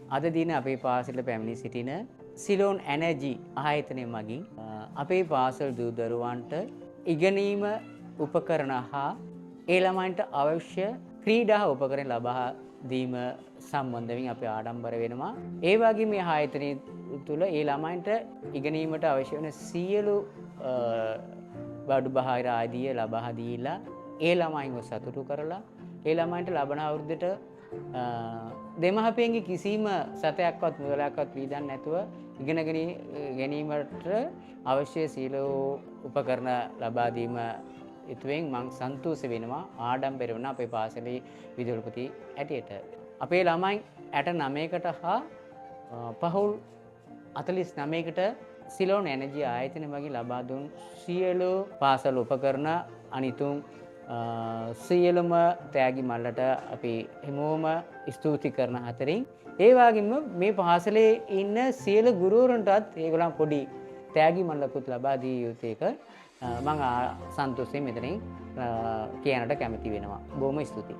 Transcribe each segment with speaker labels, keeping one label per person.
Speaker 1: අද දින අපේ පාසලට පැමිණි සිටින සිලෝන් එනර්ජි ආයතනය මගින් අපේ පාසල් දූ දරුවන්ට ඉගෙනීම උපකරණ හා ඒ ළමයින්ට අවශ්‍ය ක්‍රීඩා උපකරණ ලබා දීම සම්බන්ධයෙන් අපි ආඩම්බර වෙනවා. ඒ වගේම මේ ආයතනය තුළ ඒ ළමයින්ට ඉගෙනීමට අවශ්‍ය වෙන සියලු බඩු බාහිර ආදිය ලබා දීලා ඒ ළමයින්ව සතුටු කරලා ඒ ළමයින්ට ලබන අවුරුද්දට දෙමහපියන්ගේ කිසිම සතයක්වත් මුදලක්වත් වීදන් නැතුව ඉගෙන ගැනීමට අවශ්‍ය සියලු උපකරණ ලබා දීම ඉතුවෙන් මං සන්තෝෂ වෙනවා ආඩම්බර වෙනවා අපේ පාසලේ විදුහල්පති ඇටියට. අපේ ළමයි 69කට හා පහුල් 49කට සිලෝන් එනර්ජි ආයතනය මගින් ලබා දුන් සියලු පාසල් උපකරණ අනිතුම් සියලුම තෑගි මල්ලට අපි හැමෝම ස්තුති කරන අතරින් ඒ වගේම මේ පාසලේ ඉන්න සියලු ගුරුවරුන්ටත් ඒගොල්ලන් පොඩි තෑගි මල්ලකුත් ලබා දී යුතු එක මම සන්තෝෂයෙන් මෙතනින් කියන්නට කැමති වෙනවා. බොහොම ස්තුතියි.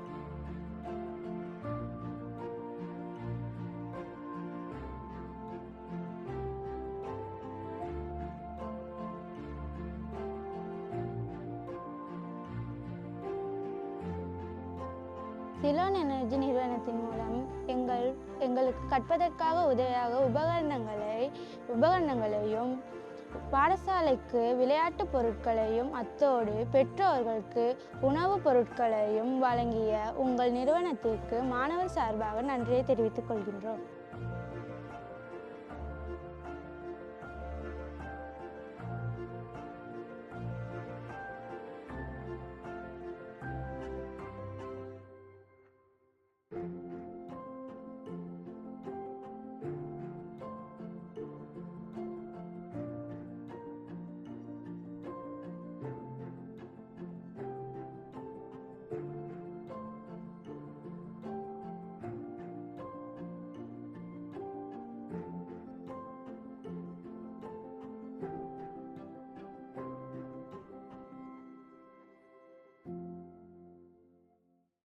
Speaker 2: சிலோன் எனர்ஜி நிறுவனத்தின் மூலம் எங்களுக்கு கற்பதற்காக உதவியாக உபகரணங்களையும் பாடசாலைக்கு விளையாட்டு பொருட்களையும் அத்தோடு பெற்றோர்களுக்கு உணவுப் பொருட்களையும் வழங்கிய உங்கள் நிறுவனத்திற்கு மாணவர் சார்பாக நன்றியை தெரிவித்துக் கொள்கின்றோம்.